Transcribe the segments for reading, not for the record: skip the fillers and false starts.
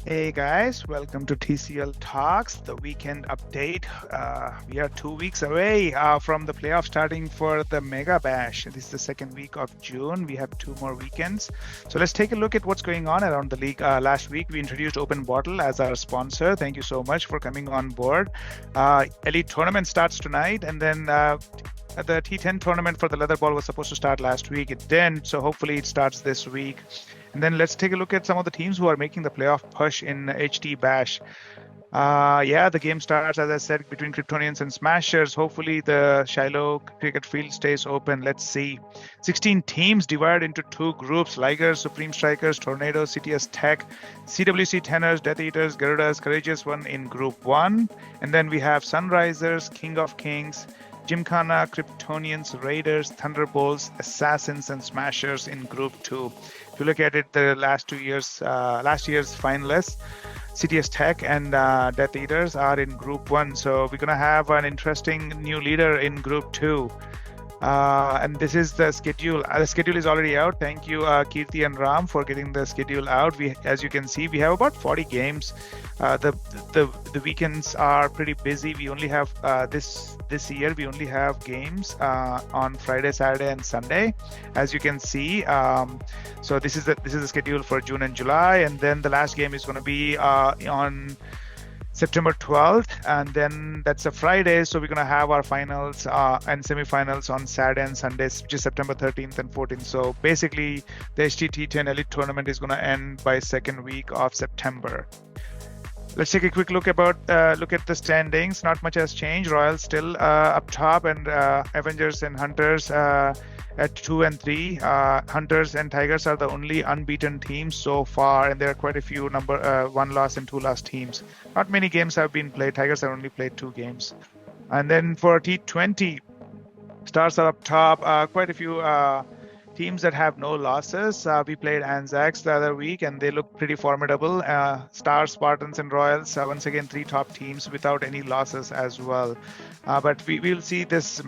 Hey guys, welcome to TCL Talks, the weekend update. We are 2 weeks away from the playoff starting for the Mega Bash. This is the second week of June. We have two more weekends. So let's take a look at what's going on around the league. Last week, we introduced Open Bottle as our sponsor. Thank you so much for coming on board. Elite Tournament starts tonight, and then the T10 tournament for the leather ball was supposed to start last week. It didn't, so hopefully it starts this week. And then let's take a look at some of the teams who are making the playoff push in HT Bash. The game starts, as I said, between Kryptonians and Smashers. Hopefully, the Shiloh cricket field stays open. Let's see. 16 teams divided into two groups: Ligers, Supreme Strikers, Tornadoes, CTS Tech, CWC Tenors, Death Eaters, Garudas, Courageous One in Group 1. And then we have Sunrisers, King of Kings, Gymkhana, Kryptonians, Raiders, Thunderbolts, Assassins, and Smashers in Group 2. If you look at it, the last year's finalists, CTS Tech and Death Eaters are in Group 1. So we're going to have an interesting new leader in Group 2. And this is the schedule. The schedule is already out. Thank you, Kirti and Ram, for getting the schedule out. As you can see, we have about 40 games. The weekends are pretty busy. We only have this year. We only have games on Friday, Saturday, and Sunday, as you can see. So this is the schedule for June and July, and then the last game is going to be on September 12th, and then that's a Friday, so we're going to have our finals and semifinals on Saturday and Sundays, which is September 13th and 14th. So basically, the HTT10 Elite Tournament is going to end by second week of September. Let's take a quick look at the standings. Not much has changed. Royals still up top, and Avengers and Hunters at 2 and 3. Hunters and Tigers are the only unbeaten teams so far, and there are quite a few one loss and two loss teams. Not many games have been played. Tigers have only played 2 games. And then for T20, Stars are up top. Quite a few teams that have no losses. We played Anzacs the other week, and they look pretty formidable. Stars, Spartans, and Royals, once again, 3 top teams without any losses as well. But we'll see this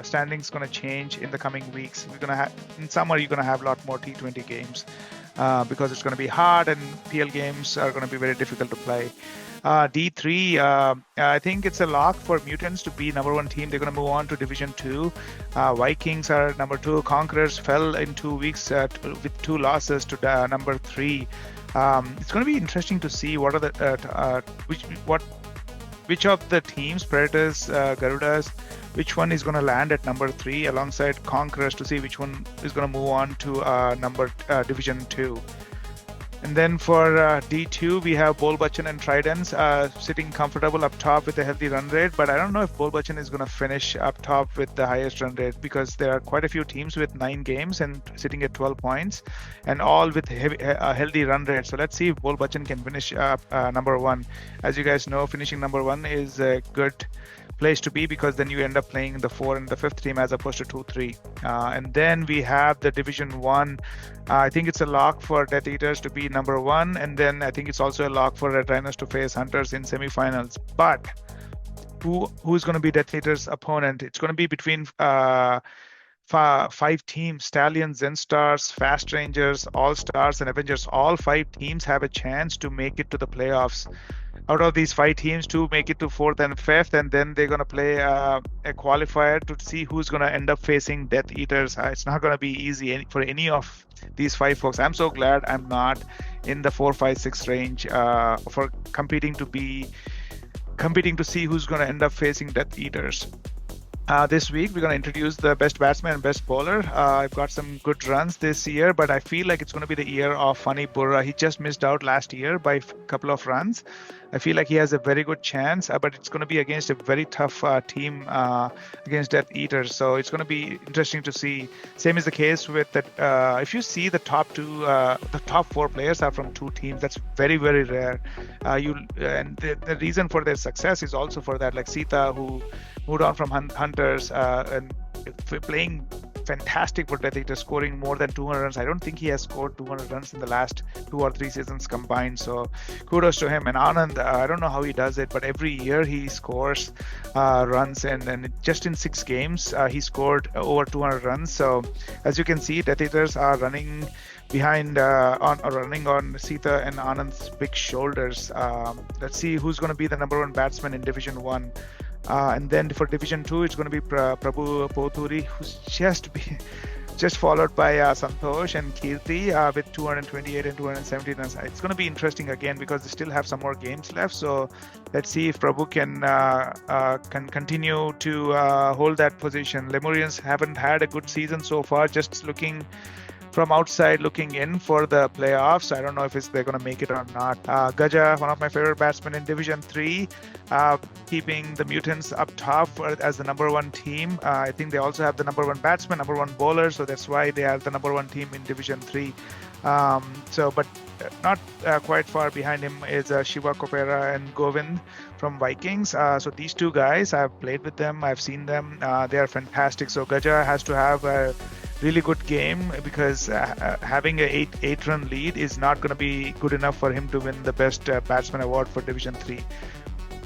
standings going to change in the coming weeks. We're going to have in summer. You're going to have a lot more T20 games because it's going to be hard, and PL games are going to be very difficult to play. D3, I think it's a lock for Mutants to be number 1 team. They're going to move on to Division 2. Vikings are number 2. Conquerors fell in 2 weeks with 2 losses to number 3. It's going to be interesting to see what are the which of the teams, Predators, Garudas, which one is going to land at number 3 alongside Conquerors, to see which one is going to move on to Division 2. And then for D2, we have Bolbachan and Tridents sitting comfortable up top with a healthy run rate. But I don't know if Bolbachan is going to finish up top with the highest run rate, because there are quite a few teams with 9 games and sitting at 12 points, and all with a healthy run rate. So let's see if Bolbachan can finish number 1. As you guys know, finishing number 1 is a good place to be, because then you end up playing the 4 and the 5th team as opposed to 2-3. And then we have the Division 1. I think it's a lock for Death Eaters to be number 1, and then I think it's also a lock for Red Rhinos to face Hunters in semifinals. But who's going to be Death Eaters' opponent? It's going to be between 5 teams: Stallions, Zen Stars, Fast Rangers, All Stars, and Avengers. All 5 teams have a chance to make it to the playoffs. Out of these 5 teams, 2 make it to 4th and 5th, and then they're going to play a qualifier to see who's going to end up facing Death Eaters. It's not going to be easy for any of these 5 folks. I'm so glad I'm not in the 4, 5, 6 range for competing to see who's going to end up facing Death Eaters. This week, we're going to introduce the best batsman and best bowler. I've got some good runs this year, but I feel like it's going to be the year of Funny Burra. He just missed out last year by a couple of runs. I feel like he has a very good chance, but it's going to be against a very tough team against Death Eaters. So it's going to be interesting to see. Same is the case with that. If you see the top 4 players are from 2 teams. That's very, very rare. And the reason for their success is also for that, like Sita, who moved on from Hunters and playing fantastic for Death Eater, scoring more than 200 runs. I don't think he has scored 200 runs in the last 2 or 3 seasons combined. So kudos to him. And Anand, I don't know how he does it, but every year he scores runs, and just in 6 games he scored over 200 runs. So as you can see, Death Eaters are running behind running on Sita and Anand's big shoulders. Let's see who's going to be the #1 batsman in Division 1. And then for Division 2, it's going to be Prabhu Pothuri, who's just followed by Santosh and Kirti with 228 and 217 runs. It's going to be interesting again because they still have some more games left. So let's see if Prabhu can continue to hold that position. Lemurians haven't had a good season so far, just looking from outside looking in for the playoffs. I don't know if they're going to make it or not. Gaja, one of my favorite batsmen in Division 3, keeping the Mutants up top as the #1 team. I think they also have the #1 batsman, #1 bowler, so that's why they are the #1 team in Division 3. But not quite far behind him is Shiva Kopera and Govind from Vikings. So these two guys, I've played with them, I've seen them. They are fantastic. So Gaja has to have a really good game because having a 8-run lead is not going to be good enough for him to win the best batsman award for Division 3.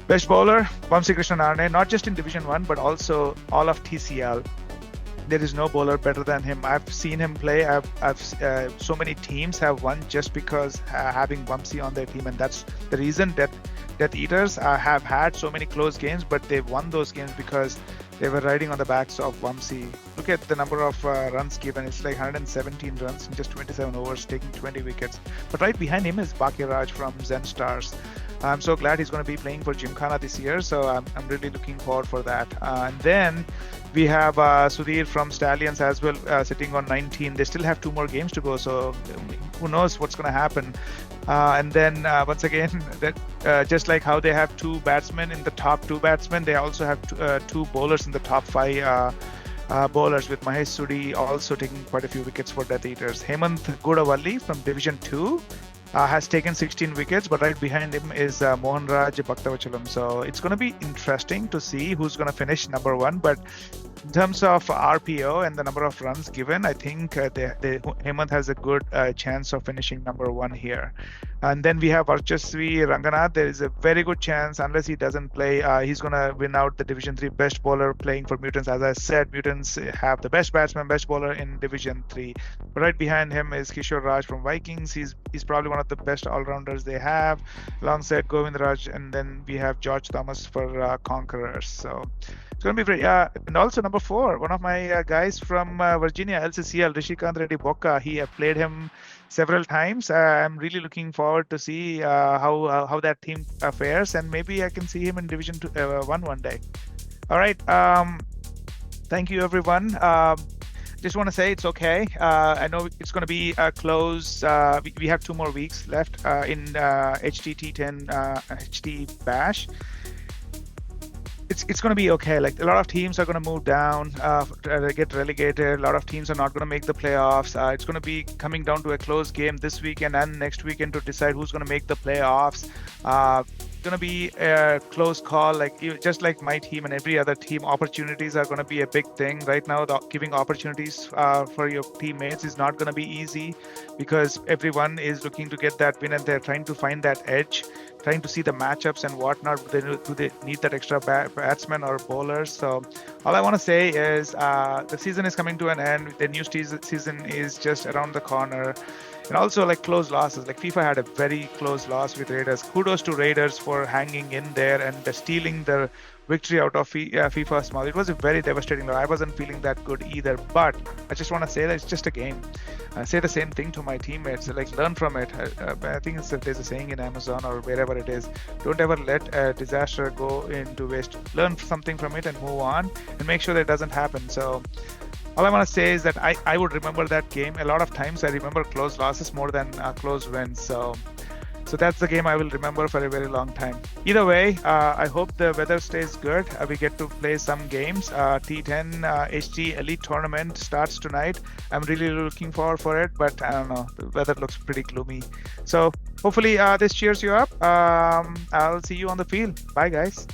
Best bowler, Vamsi Krishnan Arne, not just in Division 1 but also all of TCL. There is no bowler better than him. I've seen him play. So many teams have won just because having Vamsi on their team, and that's the reason that Death Eaters have had so many close games, but they've won those games because they were riding on the backs of Vamsi. Look at the number of runs given. It's like 117 runs in just 27 overs, taking 20 wickets. But right behind him is Bakiraj from Zen Stars. I'm so glad he's going to be playing for Gymkhana this year, so I'm really looking forward for that. And then we have Sudhir from Stallions as well, sitting on 19. They still have 2 more games to go, so who knows what's going to happen. And then once again, just like how they have 2 batsmen in the top 2 batsmen, they also have 2 bowlers in the top 5 bowlers, with Mahesh Sudi also taking quite a few wickets for Death Eaters. Hemant Godavalli from Division 2 has taken 16 wickets, but right behind him is Mohan Raj Bhaktavachalam. So it's going to be interesting to see who's going to finish #1. But in terms of RPO and the number of runs given, I think Hemant has a good chance of finishing #1 here. And then we have Archasvi Ranganath. There is a very good chance, unless he doesn't play, he's going to win out the Division 3 best bowler playing for Mutants. As I said, Mutants have the best batsman, best bowler in Division 3. But right behind him is Kishore Raj from Vikings. He's probably one of the best all-rounders they have, alongside Govind Raj. And then we have George Thomas for Conquerors. So it's going to be very, and also #4, one of my guys from Virginia, LCCL, Rishikant Reddy Bokka. He have played him several times. I'm really looking forward to see how that team fares, and maybe I can see him in Division 1 one day. All right. Thank you, everyone. Just want to say it's okay. I know it's going to be close. We have 2 more weeks left in HT10 HT Bash. It's going to be okay. Like, a lot of teams are going to move down, get relegated. A lot of teams are not going to make the playoffs. It's going to be coming down to a close game this weekend and next weekend to decide who's going to make the playoffs. Going to be a close call, just like my team and every other team. Opportunities are going to be a big thing right now. Giving opportunities for your teammates is not going to be easy because everyone is looking to get that win and they're trying to find that edge, trying to see the matchups and whatnot. Do they need that extra batsman or bowlers? So all I want to say is the season is coming to an end. The new season is just around the corner. And also, like, close losses. Like, FIFA had a very close loss with Raiders. Kudos to Raiders for hanging in there and stealing the victory out of FIFA Small. It was a very devastating loss. I wasn't feeling that good either. But I just want to say that it's just a game. I say the same thing to my teammates. Like, learn from it. I think there's a saying in Amazon or wherever it is. Don't ever let a disaster go into waste. Learn something from it and move on and make sure that it doesn't happen. So all I want to say is that I would remember that game. A lot of times I remember close losses more than close wins. So that's the game I will remember for a very long time. Either way, I hope the weather stays good. We get to play some games. T10 HT Elite Tournament starts tonight. I'm really looking forward for it, but I don't know. The weather looks pretty gloomy. So hopefully this cheers you up. I'll see you on the field. Bye, guys.